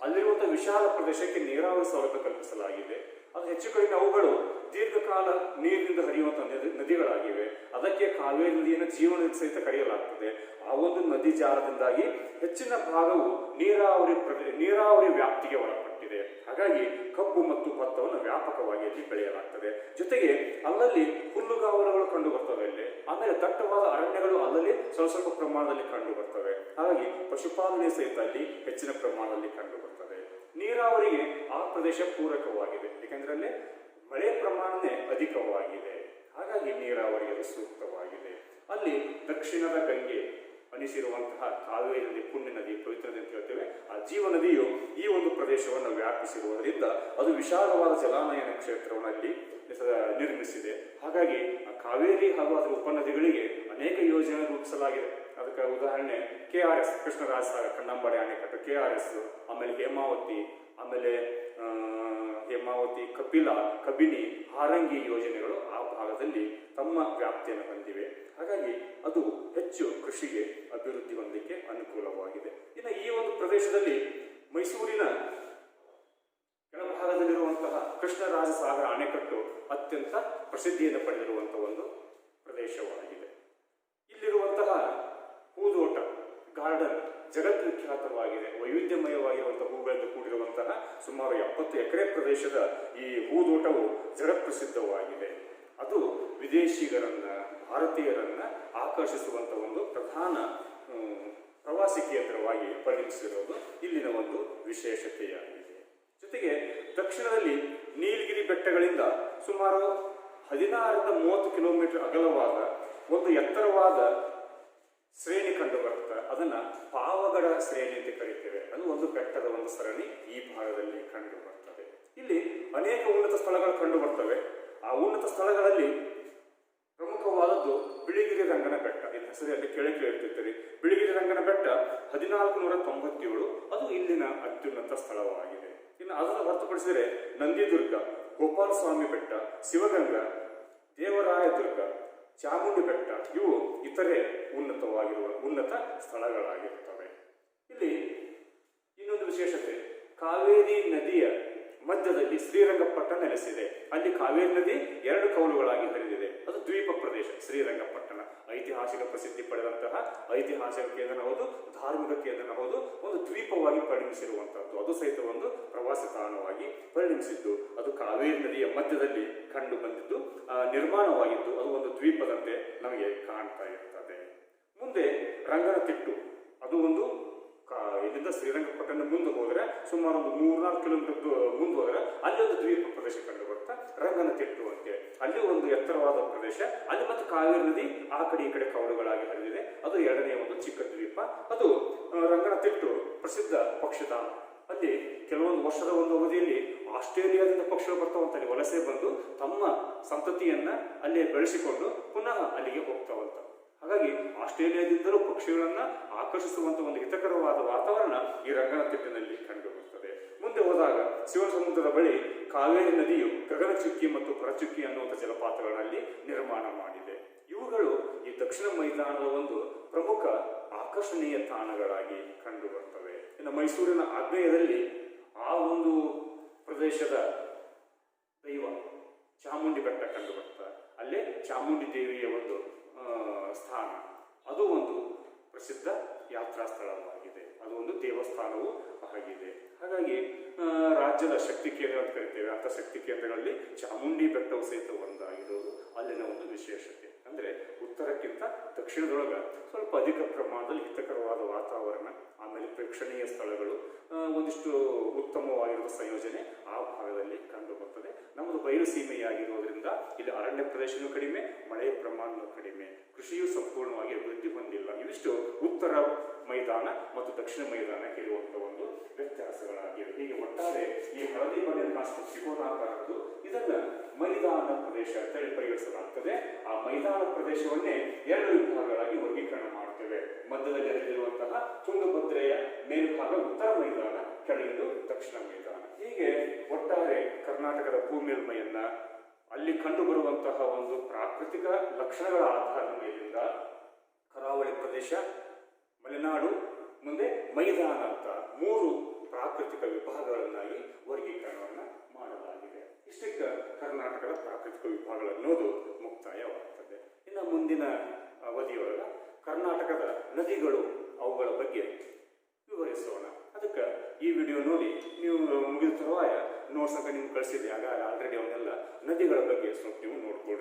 ಅಲ್ಲಿರುವಂತಹ ವಿಶಾಲ ಪ್ರದೇಶಕ್ಕೆ ನೀರಾವರಿ ಸೌಲಭ್ಯ ಕಲ್ಪಿಸಲಾಗಿದೆ. ಅದು ಹೆಚ್ಚು ಕಡಿಮೆ ಅವುಗಳು ದೀರ್ಘಕಾಲ ನೀರಿನಿಂದ ಹರಿಯುವಂತಹ ನದಿಗಳಾಗಿವೆ. ಅದಕ್ಕೆ ಕಾವೇರಿ ನದಿಯನ್ನು ಜೀವನ ಸಹಿತ ಕರೆಯಲಾಗ್ತದೆ. ಆ ಒಂದು ನದಿ ಜಾಲದಿಂದಾಗಿ ಹೆಚ್ಚಿನ ಭಾಗವು ನೀರಾವರಿ ವ್ಯಾಪ್ತಿಗೆ ಒಳಪಟ್ಟಿದೆ. ಹಾಗಾಗಿ ಕಬ್ಬು ಮತ್ತು ಭತ್ತವನ್ನು ವ್ಯಾಪಕವಾಗಿ ಅಲ್ಲಿ ಬೆಳೆಯಲಾಗ್ತದೆ. ಜೊತೆಗೆ ಅಲ್ಲಲ್ಲಿ ಹುಲ್ಲುಗಾವಲುಗಳು ಕಂಡು ಬರ್ತವೆ ಅಲ್ಲಿ. ಆಮೇಲೆ ದಟ್ಟವಾದ ಅರಣ್ಯಗಳು ಅಲ್ಲಲ್ಲಿ ಸ್ವಲ್ಪ ಪ್ರಮಾಣದಲ್ಲಿ ಕಂಡು ಬರ್ತವೆ. ಹಾಗಾಗಿ ಪಶುಪಾಲನೆ ಸಹಿತ ಅಲ್ಲಿ ಹೆಚ್ಚಿನ ಪ್ರಮಾಣದಲ್ಲಿ ಕಂಡು ಬರ್ತದೆ. ನೀರಾವರಿಗೆ ಆ ಪ್ರದೇಶ ಪೂರಕವಾಗಿದೆ, ಯಾಕೆಂದ್ರೆ ಅಲ್ಲಿ ಮಳೆ ಪ್ರಮಾಣನೇ ಅಧಿಕವಾಗಿದೆ. ಹಾಗಾಗಿ ನೀರಾವರಿಗೆ ಸೂಕ್ತವಾಗಿದೆ. ಅಲ್ಲಿ ದಕ್ಷಿಣದ ಗಂಗೆ ಅನಿಸಿರುವಂತಹ ಕಾವೇರಿ ನದಿ, ಪುಣ್ಯ ನದಿ, ಪವಿತ್ರ ನದಿ ಅಂತ ಹೇಳ್ತೇವೆ. ಆ ಜೀವ ನದಿಯು ಈ ಒಂದು ಪ್ರದೇಶವನ್ನು ವ್ಯಾಪಿಸಿರುವುದರಿಂದ ಅದು ವಿಶಾಲವಾದ ಜಲಾನಯನ ಕ್ಷೇತ್ರವನ್ನು ಅಲ್ಲಿ ನಿರ್ಮಿಸಿದೆ. ಹಾಗಾಗಿ ಆ ಕಾವೇರಿ ಹಾಗೂ ಅದರ ಉಪನದಿಗಳಿಗೆ ಅನೇಕ ಯೋಜನೆ ರೂಪಿಸಲಾಗಿದೆ. ಅದಕ್ಕೆ ಉದಾಹರಣೆ KRS, ಕೃಷ್ಣರಾಜಸಾಗರ ಕನ್ನಂಬಾಡಿ ಅಣೆಕಟ್ಟು, KRS, ಆಮೇಲೆ ಹೇಮಾವತಿ, ಕಪಿಲ, ಕಬಿನಿ, ಹಾರಂಗಿ ಯೋಜನೆಗಳು ಆ ಭಾಗದಲ್ಲಿ ತಮ್ಮ ವ್ಯಾಪ್ತಿಯನ್ನು ಹೊಂದಿವೆ. ಹಾಗಾಗಿ ಅದು ಹೆಚ್ಚು ಕೃಷಿಗೆ ಅಭಿವೃದ್ಧಿ ಹೊಂದಲಿಕ್ಕೆ ಅನುಕೂಲವಾಗಿದೆ. ಇನ್ನು ಈ ಒಂದು ಪ್ರದೇಶದಲ್ಲಿ ಮೈಸೂರಿನ ಕೆಳಭಾಗದಲ್ಲಿರುವಂತಹ ಕೃಷ್ಣರಾಜಸಾಗರ ಅಣೆಕಟ್ಟು ಅತ್ಯಂತ ಪ್ರಸಿದ್ಧಿಯನ್ನು ಪಡೆದಿರುವಂತಹ ಒಂದು ಪ್ರದೇಶವಾಗಿದೆ. ಇಲ್ಲಿರುವಂತಹ ಹೂದೋಟ, ಗಾರ್ಡನ್ ಜಗದ್ವಿಖ್ಯಾತವಾಗಿದೆ. ವೈವಿಧ್ಯಮಯವಾಗಿರುವಂತಹ ಹೂಗಳಿಂದ ಕೂಡಿರುವಂತಹ ಸುಮಾರು 70 ಎಕರೆ ಪ್ರದೇಶದ ಈ ಹೂದೋಟವು ಜಗತ್ಪ್ರಸಿದ್ಧವಾಗಿದೆ. ಅದು ವಿದೇಶಿಗರನ್ನ, ಭಾರತೀಯರನ್ನ ಆಕರ್ಷಿಸುವಂತಹ ಒಂದು ಪ್ರಧಾನ ಪ್ರವಾಸಿ ಕೇಂದ್ರವಾಗಿ ಪರಿಣಮಿಸಿರುವುದು ಇಲ್ಲಿನ ಒಂದು ವಿಶೇಷತೆಯಾಗಿದೆ. ಜೊತೆಗೆ ದಕ್ಷಿಣದಲ್ಲಿ ನೀಲಗಿರಿ ಬೆಟ್ಟಗಳಿಂದ ಸುಮಾರು 16ರಿಂದ 30 ಕಿಲೋಮೀಟರ್ ಅಗಲವಾದ ಒಂದು ಎತ್ತರವಾದ ಶ್ರೇಣಿ ಕಂಡು ಬರುತ್ತೆ. ಅದನ್ನ ಪಾವಗಡ ಶ್ರೇಣಿ ಅಂತ ಕರೀತೇವೆ. ಅದು ಒಂದು ಬೆಟ್ಟದ ಒಂದು ಸರಣಿ ಈ ಭಾಗದಲ್ಲಿ ಕಂಡು ಬರ್ತದೆ. ಇಲ್ಲಿ ಅನೇಕ ಉನ್ನತ ಸ್ಥಳಗಳು ಕಂಡು ಬರ್ತವೆ. ಆ ಉನ್ನತ ಸ್ಥಳಗಳಲ್ಲಿ ಪ್ರಮುಖವಾದದ್ದು ಬಿಳಿಗಿರಿ ರಂಗನ ಬೆಟ್ಟ. ಇದರ ಹೆಸರಲ್ಲಿ ಕೇಳಿರ್ತಿರ್ತೀರಿ. ಬಿಳಿಗಿರಿ ರಂಗನ ಬೆಟ್ಟ 1497, ಅದು ಇಲ್ಲಿನ ಅತ್ಯುನ್ನತ ಸ್ಥಳವಾಗಿದೆ. ಇನ್ನು ಅದನ್ನು ಹೊರತುಪಡಿಸಿದರೆ ನಂದಿದುರ್ಗ, ಗೋಪಾಲ ಸ್ವಾಮಿ ಬೆಟ್ಟ, ಶಿವಗಂಗಾ, ದೇವರಾಯ ದುರ್ಗ, ಚಾಮುಂಡಿ ಬೆಟ್ಟ ಇವು ಇತರೆ ಉನ್ನತ ಸ್ಥಳಗಳಾಗಿರುತ್ತವೆ. ಇಲ್ಲಿ ಇನ್ನೊಂದು ವಿಶೇಷತೆ, ಕಾವೇರಿ ನದಿಯ ಮಧ್ಯದಲ್ಲಿ ಶ್ರೀರಂಗಪಟ್ಟಣ ನೆಲೆಸಿದೆ. ಅಲ್ಲಿ ಕಾವೇರಿ ನದಿ 2 ಕೌಲುಗಳಾಗಿ ಹರಿದಿದೆ. ಅದು ದ್ವೀಪ ಪ್ರದೇಶ ಶ್ರೀರಂಗಪಟ್ಟಣ. ಐತಿಹಾಸಿಕ ಪ್ರಸಿದ್ಧಿ ಪಡೆದಂತಹ ಐತಿಹಾಸಿಕ ಕೇಂದ್ರ ಹೌದು, ಧಾರ್ಮಿಕ ಕೇಂದ್ರ ಹೌದು, ಒಂದು ದ್ವೀಪವಾಗಿ ಪರಿಣಮಿಸಿರುವಂತಹದ್ದು. ಅದು ಸಹಿತ ಒಂದು ಪ್ರವಾಸಿ ತಾಣವಾಗಿ ಪರಿಣಮಿಸಿದ್ದು. ಅದು ಕಾವೇರಿ ನದಿಯ ಮಧ್ಯದಲ್ಲಿ ಕಂಡು ಬಂದಿದ್ದು, ನಿರ್ಮಾಣವಾಗಿದ್ದು. ಅದು ಒಂದು ದ್ವೀಪದಂತೆ ನಮಗೆ ಕಾಣ್ತಾ ಇರ್ತದೆ. ಮುಂದೆ ರಂಗನತಿಟ್ಟು, ಅದು ಒಂದು ಇಲ್ಲಿಂದ ಶ್ರೀರಂಗಪಟ್ಟಣ ಮುಂದೆ ಹೋದರೆ ಸುಮಾರು ಒಂದು 3-4 ಕಿಲೋಮೀಟರ್ ಮುಂದೆ ಹೋದರೆ ಅಲ್ಲಿ ಒಂದು ದ್ವೀಪ ಪ್ರದೇಶ ಕಂಡು ಬರುತ್ತೆ, ರಂಗನತಿಟ್ಟು ಅಂತೆ. ಅಲ್ಲಿ ಒಂದು ಎತ್ತರವಾದ ಪ್ರದೇಶ. ಅಲ್ಲಿ ಮತ್ತು ಕಾವೇರಿ ನದಿ ಆ ಕಡೆ ಈ ಕಡೆ ಕವಲುಗಳಾಗಿ ಹರಿದಿದೆ. ಅದು 2ನೇ ಒಂದು ಚಿಕ್ಕ ದ್ವೀಪ. ಅದು ರಂಗನತಿಟ್ಟು ಪ್ರಸಿದ್ಧ ಪಕ್ಷಿಧಾಮ. ಅಲ್ಲಿ ಕೆಲವೊಂದು ವರ್ಷದ ಒಂದು ಅವಧಿಯಲ್ಲಿ ಆಸ್ಟ್ರೇಲಿಯಾದಿಂದ ಪಕ್ಷಿಗಳು ಬರ್ತಾವಂತ ಅಲ್ಲಿ ವಲಸೆ ಬಂದು ತಮ್ಮ ಸಂತತಿಯನ್ನ ಅಲ್ಲಿ ಬೆಳೆಸಿಕೊಂಡು ಪುನಃ ಅಲ್ಲಿಗೆ ಹೋಗ್ತಾವಂತ. ಹಾಗಾಗಿ ಆಸ್ಟ್ರೇಲಿಯಾದಿಂದಲೂ ಪಕ್ಷಿಗಳನ್ನ ಆಕರ್ಷಿಸುವಂತಹ ಒಂದು ಹಿತಕರವಾದ ವಾತಾವರಣ ಈ ರಂಗನತಿಟ್ಟಿನಲ್ಲಿ ಕಂಡು ಬರುತ್ತದೆ. ಮುಂದೆ ಹೋದಾಗ ಶಿವಸಮುದ್ರದ ಬಳಿ ಕಾವೇರಿ ನದಿಯು ಗಗನಚುಕ್ಕಿ ಮತ್ತು ಭರಚುಕ್ಕಿ ಅನ್ನುವಂಥ ಜಲಪಾತಗಳಲ್ಲಿ ನಿರ್ಮಾಣ ಮಾಡಿದೆ. ಇವುಗಳು ಈ ದಕ್ಷಿಣ ಮೈದಾನದ ಒಂದು ಪ್ರಮುಖ ಆಕರ್ಷಣೀಯ ತಾಣಗಳಾಗಿ ಕಂಡು ಬರ್ತವೆ. ಇನ್ನು ಮೈಸೂರಿನ ಆಗ್ನೇಯದಲ್ಲಿ ಆ ಒಂದು ಪ್ರದೇಶದ ದೈವ ಚಾಮುಂಡಿ ಬೆಟ್ಟ ಕಂಡು ಬರ್ತದೆ. ಅಲ್ಲೇ ಚಾಮುಂಡಿ ದೇವಿಯ ಒಂದು ಸ್ಥಾನ. ಅದು ಒಂದು ಪ್ರಸಿದ್ಧ ಯಾತ್ರಾ ಸ್ಥಳವಾಗಿದೆ. ಅದು ಒಂದು ದೇವಸ್ಥಾನವೂ ಆಗಿದೆ. ಹಾಗಾಗಿ ರಾಜ್ಯದ ಶಕ್ತಿ ಕೇಂದ್ರ ಅಂತ ಕರಿತೇವೆ. ಅಂಥ ಶಕ್ತಿ ಕೇಂದ್ರಗಳಲ್ಲಿ ಚಾಮುಂಡಿ ಬೆಟ್ಟವು ಸಹಿತ ಒಂದಾಗಿರುವುದು ಅಲ್ಲಿನ ಒಂದು ವಿಶೇಷತೆ. ಅಂದರೆ ಉತ್ತರಕ್ಕಿಂತ ದಕ್ಷಿಣದೊಳಗೆ ಸ್ವಲ್ಪ ಅಧಿಕ ಪ್ರಮಾಣದಲ್ಲಿ ಹಿತಕರವಾದ ವಾತಾವರಣ, ಆಮೇಲೆ ಪ್ರೇಕ್ಷಣೀಯ ಸ್ಥಳಗಳು, ಒಂದಿಷ್ಟು ಉತ್ತಮವಾಗಿರುವ ಸಂಯೋಜನೆ ಆ ಭಾಗದಲ್ಲಿ ಕಂಡು ಬರ್ತದೆ. ನಮ್ಮದು ಬಯಲು ಸೀಮೆಯಾಗಿರೋದ್ರಿಂದ ಇಲ್ಲಿ ಅರಣ್ಯ ಪ್ರದೇಶನೂ ಕಡಿಮೆ, ಮಳೆಯ ಪ್ರಮಾಣವೂ ಕಡಿಮೆ, ಕೃಷಿಯು ಸಂಪೂರ್ಣವಾಗಿ ಅಭಿವೃದ್ಧಿ ಹೊಂದಿಲ್ಲ. ಇವಿಷ್ಟು ಉತ್ತರ ಮೈದಾನ ಮತ್ತು ದಕ್ಷಿಣ ಮೈದಾನಕ್ಕೆ ಇರುವಂತಹ ಒಂದು ವ್ಯತ್ಯಾಸಗಳಾಗಿವೆ. ಹೀಗೆ ಒಟ್ಟಾರೆ ಈ ಹಳದಿ ಬಣ್ಣದ ಕಾಣಿಸುವ ತ್ರಿಕೋನಾಕಾರದ್ದು ಇದನ್ನ ಮೈದಾನ ಪ್ರದೇಶ ಅಂತ ಹೇಳಿ ಪರಿಗಣಿಸಲಾಗ್ತದೆ. ಆ ಮೈದಾನ ಪ್ರದೇಶವನ್ನೇ 2 ವಿಭಾಗಗಳಾಗಿ ವರ್ಗೀಕರಣ ಮಾಡ್ತೇವೆ. ಮಧ್ಯದಲ್ಲಿ ಹರಿದಿರುವಂತಹ ತುಂಗಭದ್ರೆಯ ಮೇಲ್ಭಾಗ ಉತ್ತರ ಮೈದಾನ, ಕೆಳಗಿದು ದಕ್ಷಿಣ ಮೈದಾನ. ಹೀಗೆ ಒಟ್ಟಾರೆ ಕರ್ನಾಟಕದ ಭೂಮೇಲ್ಮೈಯನ್ನ ಅಲ್ಲಿ ಕಂಡು ಬರುವಂತಹ ಒಂದು ಪ್ರಾಕೃತಿಕ ಲಕ್ಷಣಗಳ ಆಧಾರದ ಮೇಲಿಂದ ಕರಾವಳಿ ಪ್ರದೇಶ, ಮಲೆನಾಡು, ಮುಂದೆ ಮೈದಾನ ಅಂತ 3 ಪ್ರಾಕೃತಿಕ ವಿಭಾಗಗಳನ್ನಾಗಿ ವರ್ಗೀಕರಣವನ್ನು ಮಾಡಲಾಗಿದೆ. ಇಷ್ಟಕ್ಕೆ ಕರ್ನಾಟಕದ ಪ್ರಾಕೃತಿಕ ವಿಭಾಗಗಳನ್ನೋದು ಮುಕ್ತಾಯವಾಗುತ್ತದೆ. ಇನ್ನು ಮುಂದಿನ ಅವಧಿಯೊಳಗೆ ಕರ್ನಾಟಕದ ನದಿಗಳು, ಅವುಗಳ ಬಗ್ಗೆ ವಿವರಿಸೋಣ. ಅದಕ್ಕೆ ಈ ವಿಡಿಯೋ ನೋಡಿ ನೀವು ಮುಗಿದ ತರುವಾಯ ನೋಟ್ಸ್ ಅಂತ ನಿಮ್ಗೆ ಕಳಿಸಿದೆ, ಆಗ ಆಲ್ರೆಡಿ ಅವನ್ನೆಲ್ಲ ನದಿಗಳ ಬಗ್ಗೆ ಸ್ವಲ್ಪ ನೀವು ನೋಡ್ಕೊಳ್ರಿ.